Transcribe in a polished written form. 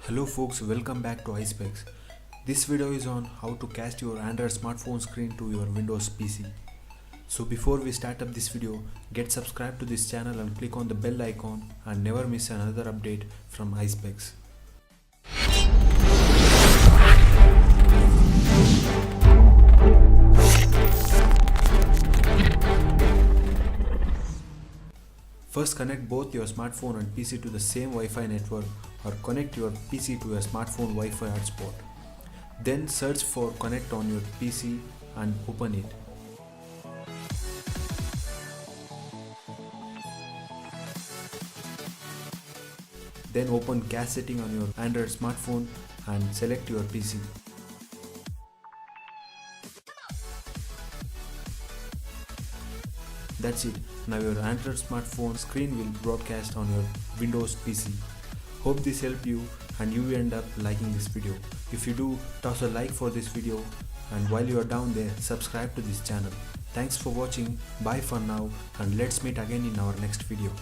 Hello folks, welcome back to iSpecss. This video is on how to cast your Android smartphone screen to your Windows PC. So before we start up this video, get subscribed to this channel and click on the bell icon and never miss another update from iSpecss. First, connect both your smartphone and PC to the same Wi-Fi network or connect your PC to a smartphone Wi-Fi hotspot. Then search for Connect on your PC and open it. Then open Cast setting on your Android smartphone and select your PC. That's it. Now your Android smartphone screen will broadcast on your Windows PC. Hope this helped you and you end up liking this video. If you do, toss a like for this video, and while you are down there, subscribe to this channel. Thanks for watching, bye for now, and let's meet again in our next video.